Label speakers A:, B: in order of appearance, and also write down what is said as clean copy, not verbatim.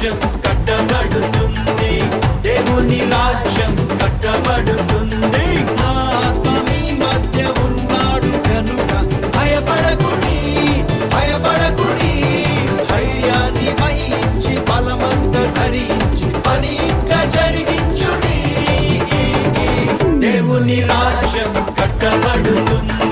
A: రాజ్యం కట్టబడుతుంది, దేవుని రాజ్యం కట్టబడుతుంది. నా ఆత్మ మీ మధ్య ఉన్నాడు కనుక భయపడకుడి, భయపడకుడి. ధైర్యాన్ని వహించి బలమంత ధరించి పని ఇంకా జరిగించుడి. దేవుని రాజ్యం కట్టబడుతుంది.